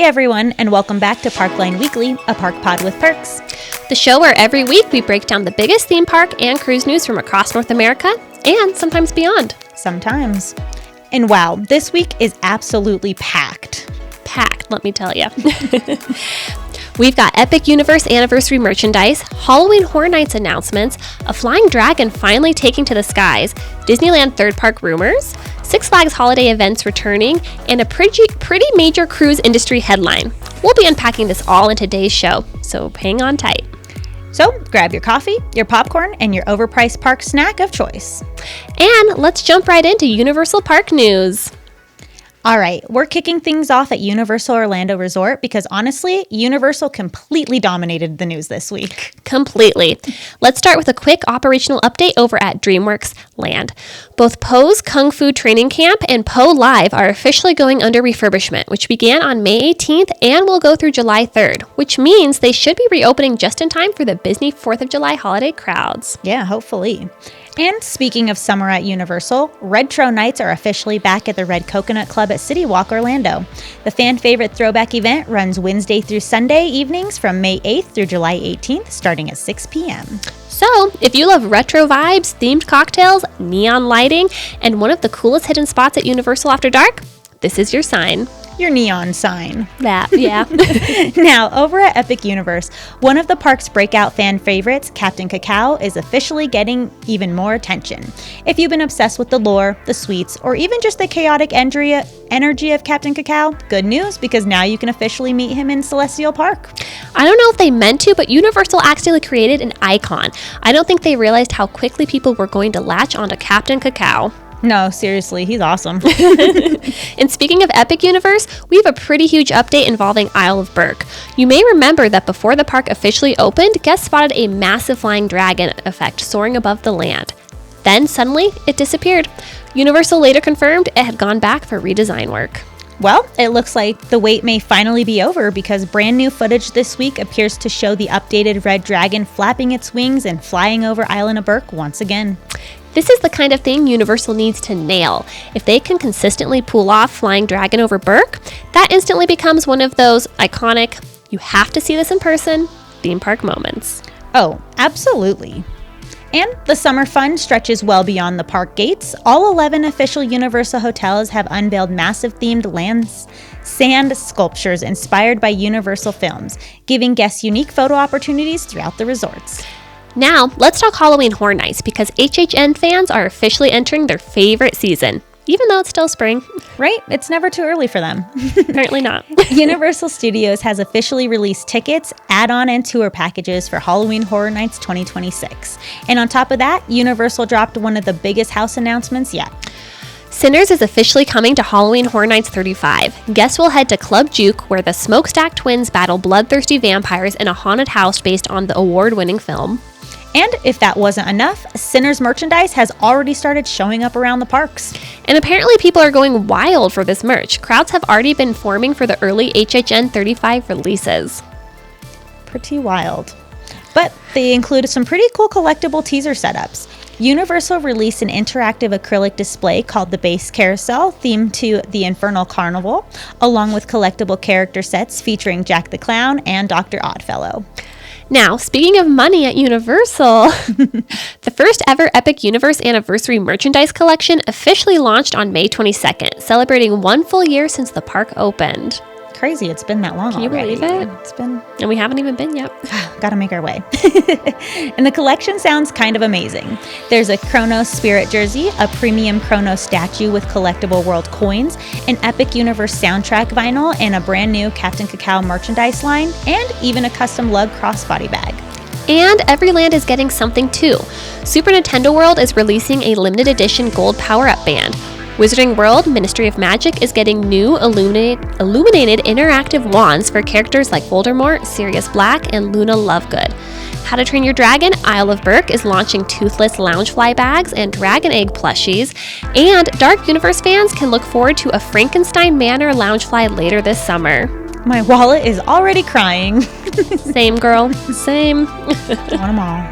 everyone, and welcome back to Parkline Weekly, a park pod with perks. The show where every week we break down the biggest theme park and cruise news from across North America and sometimes beyond. Sometimes. And wow, this week is absolutely packed. Packed, let me tell you. We've got Epic Universe anniversary merchandise, Halloween Horror Nights announcements, a flying dragon finally taking to the skies, Disneyland third park rumors, Six Flags holiday events returning, and a pretty major cruise industry headline. We'll be unpacking this all in today's show, so hang on tight. So grab your coffee, your popcorn, and your overpriced park snack of choice. And let's jump right into Universal Park news. All right, we're kicking things off at Universal Orlando Resort because honestly, Universal completely dominated the news this week. Completely. Let's start with a quick operational update over at DreamWorks Land. Both Poe's Kung Fu Training Camp and Poe Live are officially going under refurbishment, which began on May 18th and will go through July 3rd, which means they should be reopening just in time for the busy 4th of July holiday crowds. Yeah, hopefully. And speaking of summer at Universal, Retro Nights are officially back at the Red Coconut Club at City Walk Orlando. The fan favorite throwback event runs Wednesday through Sunday evenings from May 8th through July 18th, starting at 6 p.m. So, if you love retro vibes, themed cocktails, neon lighting, and one of the coolest hidden spots at Universal after dark, this is your sign. Your neon sign. That, yeah. Now, over at Epic Universe, one of the park's breakout fan favorites, Captain Cacao, is officially getting even more attention. If you've been obsessed with the lore, the sweets, or even just the chaotic energy of Captain Cacao, good news, because now you can officially meet him in Celestial Park. I don't know if they meant to, but Universal actually created an icon. I don't think they realized how quickly people were going to latch onto Captain Cacao. No, seriously, he's awesome. And speaking of Epic Universe, we have a pretty huge update involving Isle of Berk. You may remember that before the park officially opened, guests spotted a massive flying dragon effect soaring above the land. Then suddenly, it disappeared. Universal later confirmed it had gone back for redesign work. Well, it looks like the wait may finally be over because brand new footage this week appears to show the updated red dragon flapping its wings and flying over Isle of Berk once again. This is the kind of thing Universal needs to nail. If they can consistently pull off Flying Dragon over Berk, that instantly becomes one of those iconic, you have to see this in person, theme park moments. Oh, absolutely. And the summer fun stretches well beyond the park gates. All 11 official Universal hotels have unveiled massive themed sand sculptures inspired by Universal films, giving guests unique photo opportunities throughout the resorts. Now, let's talk Halloween Horror Nights because HHN fans are officially entering their favorite season, even though it's still spring. Right? It's never too early for them. Apparently not. Universal Studios has officially released tickets, add-on, and tour packages for Halloween Horror Nights 2026. And on top of that, Universal dropped one of the biggest house announcements yet. Sinners is officially coming to Halloween Horror Nights 35. Guests will head to Club Juke, where the Smokestack twins battle bloodthirsty vampires in a haunted house based on the award-winning film. And if that wasn't enough, Sinners merchandise has already started showing up around the parks. And apparently people are going wild for this merch. Crowds have already been forming for the early HHN 35 releases. Pretty wild. But they included some pretty cool collectible teaser setups. Universal released an interactive acrylic display called the Base Carousel, themed to the Infernal Carnival, along with collectible character sets featuring Jack the Clown and Dr. Oddfellow. Now, speaking of money at Universal, the first ever Epic Universe Anniversary merchandise collection officially launched on May 22nd, celebrating 1 full year since the park opened. Crazy, it's been that long already. Can you believe it? It's been... And we haven't even been yet. Gotta make our way. And the collection sounds kind of amazing. There's a Kronos Spirit jersey, a premium Kronos statue with collectible world coins, an Epic Universe soundtrack vinyl, and a brand new Captain Cacao merchandise line, and even a custom lug crossbody bag. And every land is getting something too. Super Nintendo World is releasing a limited edition gold power-up band. Wizarding World Ministry of Magic is getting new illuminated interactive wands for characters like Voldemort, Sirius Black, and Luna Lovegood. How to Train Your Dragon Isle of Berk is launching toothless loungefly bags and dragon egg plushies, and Dark Universe fans can look forward to a Frankenstein Manor loungefly later this summer. My wallet is already crying. Same, girl. Same. Want them all.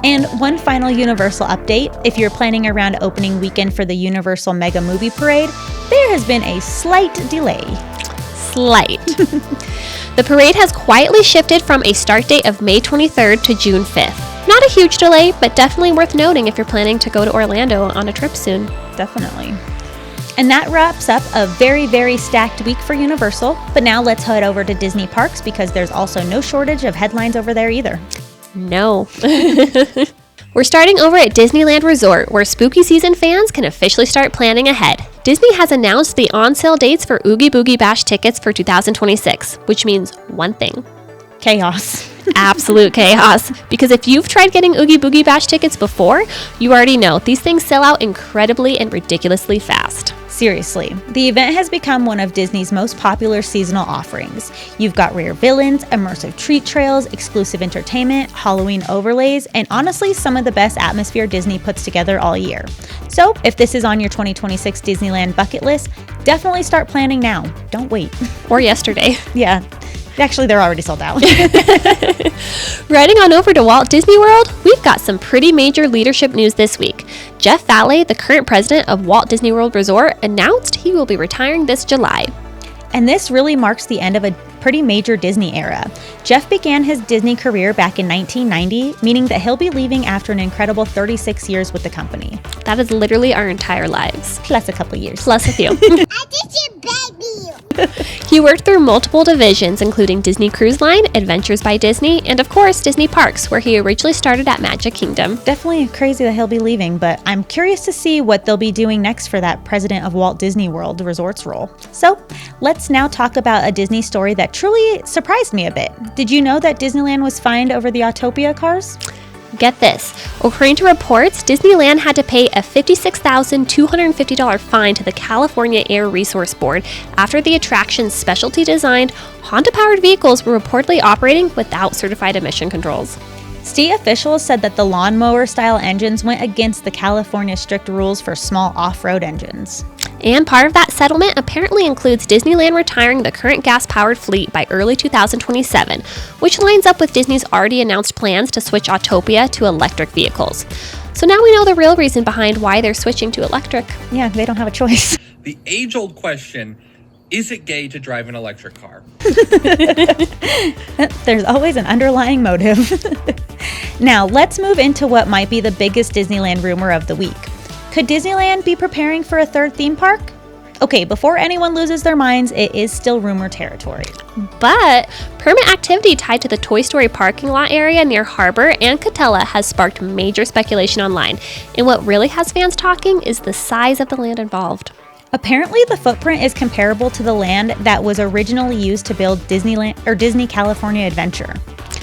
And one final Universal update. If you're planning around opening weekend for the Universal Mega Movie Parade, there has been a slight delay. slight. The parade has quietly shifted from a start date of May 23rd to June 5th. Not a huge delay, but definitely worth noting if you're planning to go to Orlando on a trip soon. Definitely. And that wraps up a very, very stacked week for Universal. But now let's head over to Disney Parks because there's also no shortage of headlines over there either. No. We're starting over at Disneyland Resort, where spooky season fans can officially start planning ahead. Disney has announced the on-sale dates for Oogie Boogie Bash tickets for 2026, which means one thing. Chaos. Absolute chaos. Because if you've tried getting Oogie Boogie Bash tickets before, you already know these things sell out incredibly and ridiculously fast. Seriously, the event has become one of Disney's most popular seasonal offerings. You've got rare villains, immersive treat trails, exclusive entertainment, Halloween overlays, and honestly, some of the best atmosphere Disney puts together all year. So, if this is on your 2026 Disneyland bucket list, definitely start planning now. Don't wait. Or yesterday. Yeah. Actually, they're already sold out. Riding on over to Walt Disney World, we've got some pretty major leadership news this week. Jeff Valle, the current president of Walt Disney World Resort, announced he will be retiring this July. And this really marks the end of a pretty major Disney era. Jeff began his Disney career back in 1990, meaning that he'll be leaving after an incredible 36 years with the company. That is literally our entire lives. Plus a couple years. Plus a few. I did your baby. He worked through multiple divisions, including Disney Cruise Line, Adventures by Disney, and of course, Disney Parks, where he originally started at Magic Kingdom. Definitely crazy that he'll be leaving, but I'm curious to see what they'll be doing next for that president of Walt Disney World Resorts role. So, let's now talk about a Disney story that truly surprised me a bit. Did you know that Disneyland was fined over the Autopia cars? Get this. According to reports, Disneyland had to pay a $56,250 fine to the California Air Resource Board after the attraction's specialty designed Honda-powered vehicles were reportedly operating without certified emission controls. State officials said that the lawnmower-style engines went against the California strict rules for small off-road engines. And part of that settlement apparently includes Disneyland retiring the current gas-powered fleet by early 2027, which lines up with Disney's already announced plans to switch Autopia to electric vehicles. So now we know the real reason behind why they're switching to electric. Yeah, they don't have a choice. The age-old question, is it gay to drive an electric car? There's always an underlying motive. Now, let's move into what might be the biggest Disneyland rumor of the week. Could Disneyland be preparing for a third theme park? Okay, before anyone loses their minds, it is still rumor territory. But permit activity tied to the Toy Story parking lot area near Harbor and Catella has sparked major speculation online. And what really has fans talking is the size of the land involved. Apparently, the footprint is comparable to the land that was originally used to build Disneyland or Disney California Adventure.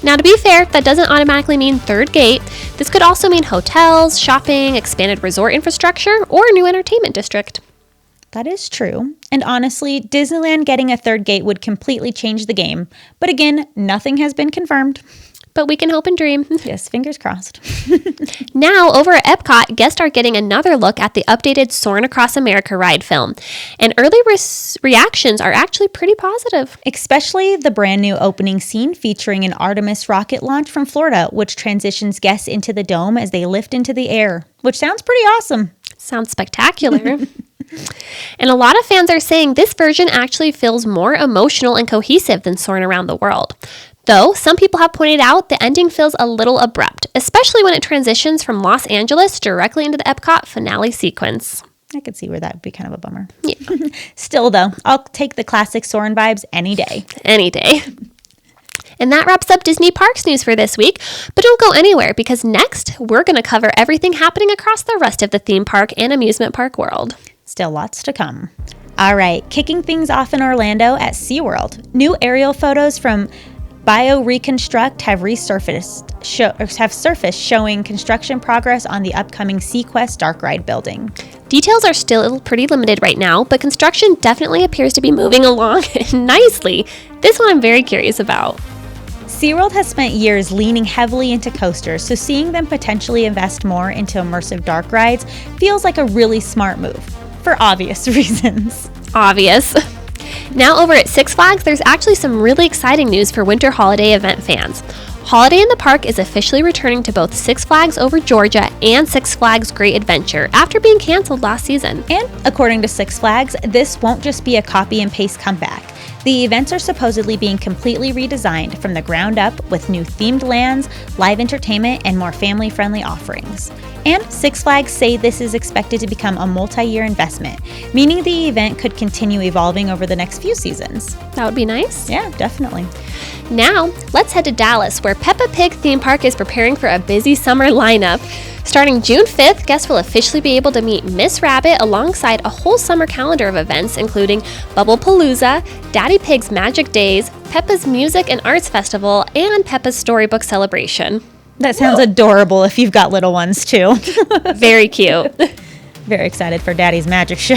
Now, to be fair, that doesn't automatically mean third gate. This could also mean hotels, shopping, expanded resort infrastructure, or a new entertainment district. That is true. And honestly, Disneyland getting a third gate would completely change the game. But again, nothing has been confirmed. But we can hope and dream. Yes, fingers crossed. Now, over at EPCOT, guests are getting another look at the updated Soarin' Across America ride film. And early reactions are actually pretty positive. Especially the brand new opening scene featuring an Artemis rocket launch from Florida, which transitions guests into the dome as they lift into the air, which sounds pretty awesome. Sounds spectacular. And a lot of fans are saying this version actually feels more emotional and cohesive than Soarin' Around the World. Though, some people have pointed out the ending feels a little abrupt, especially when it transitions from Los Angeles directly into the EPCOT finale sequence. I could see where that would be kind of a bummer. Yeah. Still, though, I'll take the classic Soarin' vibes any day. Any day. And that wraps up Disney Parks news for this week. But don't go anywhere, because next, we're going to cover everything happening across the rest of the theme park and amusement park world. Still lots to come. All right, kicking things off in Orlando at SeaWorld. New aerial photos from BioReconstruct have surfaced showing construction progress on the upcoming SeaQuest Dark Ride building. Details are still pretty limited right now, but construction definitely appears to be moving along nicely. This one I'm very curious about. SeaWorld has spent years leaning heavily into coasters, so seeing them potentially invest more into immersive dark rides feels like a really smart move, for obvious reasons. Obvious. Now over at Six Flags, there's actually some really exciting news for winter holiday event fans. Holiday in the Park is officially returning to both Six Flags Over Georgia and Six Flags Great Adventure after being canceled last season. And according to Six Flags, this won't just be a copy and paste comeback. The events are supposedly being completely redesigned from the ground up with new themed lands, live entertainment, and more family-friendly offerings. And Six Flags say this is expected to become a multi-year investment, meaning the event could continue evolving over the next few seasons. That would be nice. Yeah, definitely. Now, let's head to Dallas, where Peppa Pig theme park is preparing for a busy summer lineup. Starting June 5th, guests will officially be able to meet Miss Rabbit alongside a whole summer calendar of events, including Bubble-Palooza, Daddy Pig's Magic Days, Peppa's Music and Arts Festival, and Peppa's Storybook Celebration. That sounds adorable if you've got little ones, too. Very cute. Very excited for Daddy's Magic Show.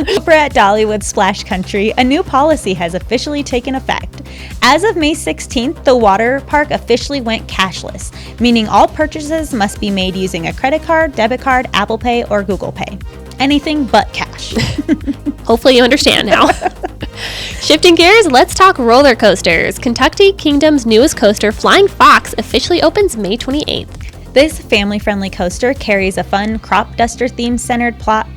Over at Dollywood Splash Country, a new policy has officially taken effect. As of May 16th, the water park officially went cashless, meaning all purchases must be made using a credit card, debit card, Apple Pay, or Google Pay. Anything but cash. Hopefully you understand now. Shifting gears, let's talk roller coasters. Kentucky Kingdom's newest coaster, Flying Fox, officially opens May 28th. This family-friendly coaster carries a fun crop duster theme centered plot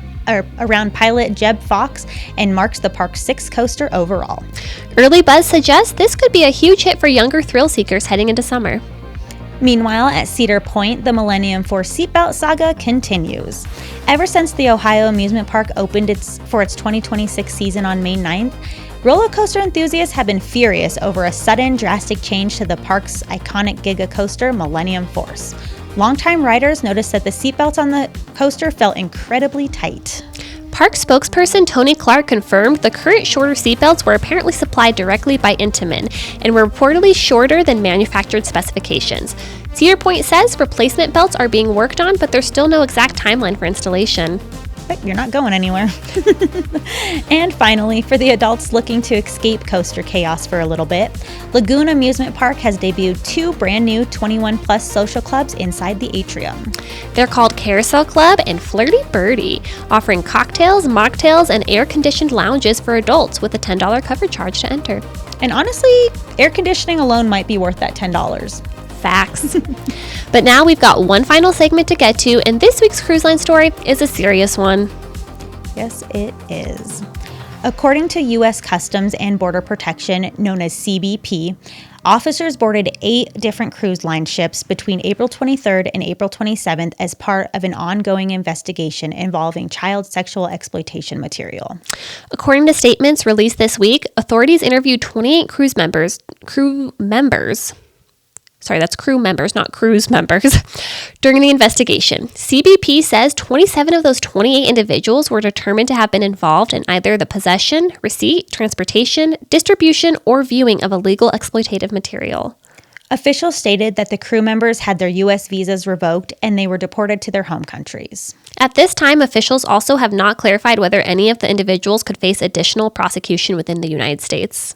around pilot Jeb Fox and marks the park's 6th coaster overall. Early buzz suggests this could be a huge hit for younger thrill seekers heading into summer. Meanwhile, at Cedar Point, the Millennium Force seatbelt saga continues. Ever since the Ohio amusement park opened for its 2026 season on May 9th, roller coaster enthusiasts have been furious over a sudden, drastic change to the park's iconic giga coaster, Millennium Force. Longtime riders noticed that the seatbelts on the coaster felt incredibly tight. Park spokesperson Tony Clark confirmed the current shorter seatbelts were apparently supplied directly by Intamin and were reportedly shorter than manufactured specifications. Cedar Point says replacement belts are being worked on, but there's still no exact timeline for installation. But you're not going anywhere. And finally, for the adults looking to escape coaster chaos for a little bit, Lagoon Amusement Park has debuted 2 brand new 21+ social clubs inside the atrium. They're called Carousel Club and Flirty Birdie, offering cocktails, mocktails, and air-conditioned lounges for adults with a $10 cover charge to enter. And honestly, air conditioning alone might be worth that $10. Facts. But now we've got one final segment to get to, and this week's cruise line story is a serious one. Yes, it is. According to U.S. Customs and Border Protection, known as CBP, officers boarded 8 different cruise line ships between April 23rd and April 27th as part of an ongoing investigation involving child sexual exploitation material. According to statements released this week, authorities interviewed 28 crew members, not cruise members, during the investigation. CBP says 27 of those 28 individuals were determined to have been involved in either the possession, receipt, transportation, distribution, or viewing of illegal exploitative material. Officials stated that the crew members had their U.S. visas revoked and they were deported to their home countries. At this time, officials also have not clarified whether any of the individuals could face additional prosecution within the United States.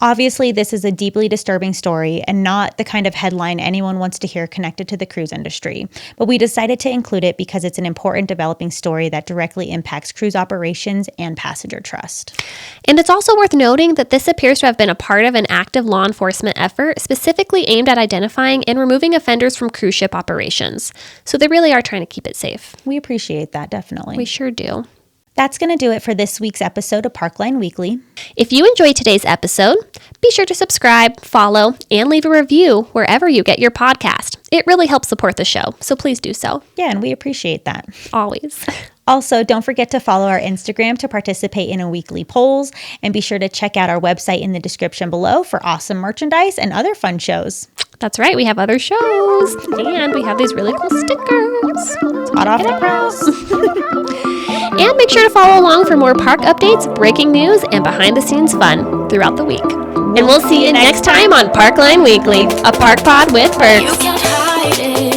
Obviously, this is a deeply disturbing story and not the kind of headline anyone wants to hear connected to the cruise industry. But we decided to include it because it's an important developing story that directly impacts cruise operations and passenger trust. And it's also worth noting that this appears to have been a part of an active law enforcement effort specifically aimed at identifying and removing offenders from cruise ship operations. So they really are trying to keep it safe. We appreciate that, definitely. We sure do. That's going to do it for this week's episode of Parkline Weekly. If you enjoyed today's episode, be sure to subscribe, follow, and leave a review wherever you get your podcast. It really helps support the show, so please do so. Yeah, and we appreciate that. Always. Also, don't forget to follow our Instagram to participate in our weekly polls, and be sure to check out our website in the description below for awesome merchandise and other fun shows. That's right, we have other shows, and we have these really cool stickers. Hot off the press. And make sure to follow along for more park updates, breaking news, and behind-the-scenes fun throughout the week. And we'll see you next time on Parkline Weekly, a park pod with Berks. You can't hide it.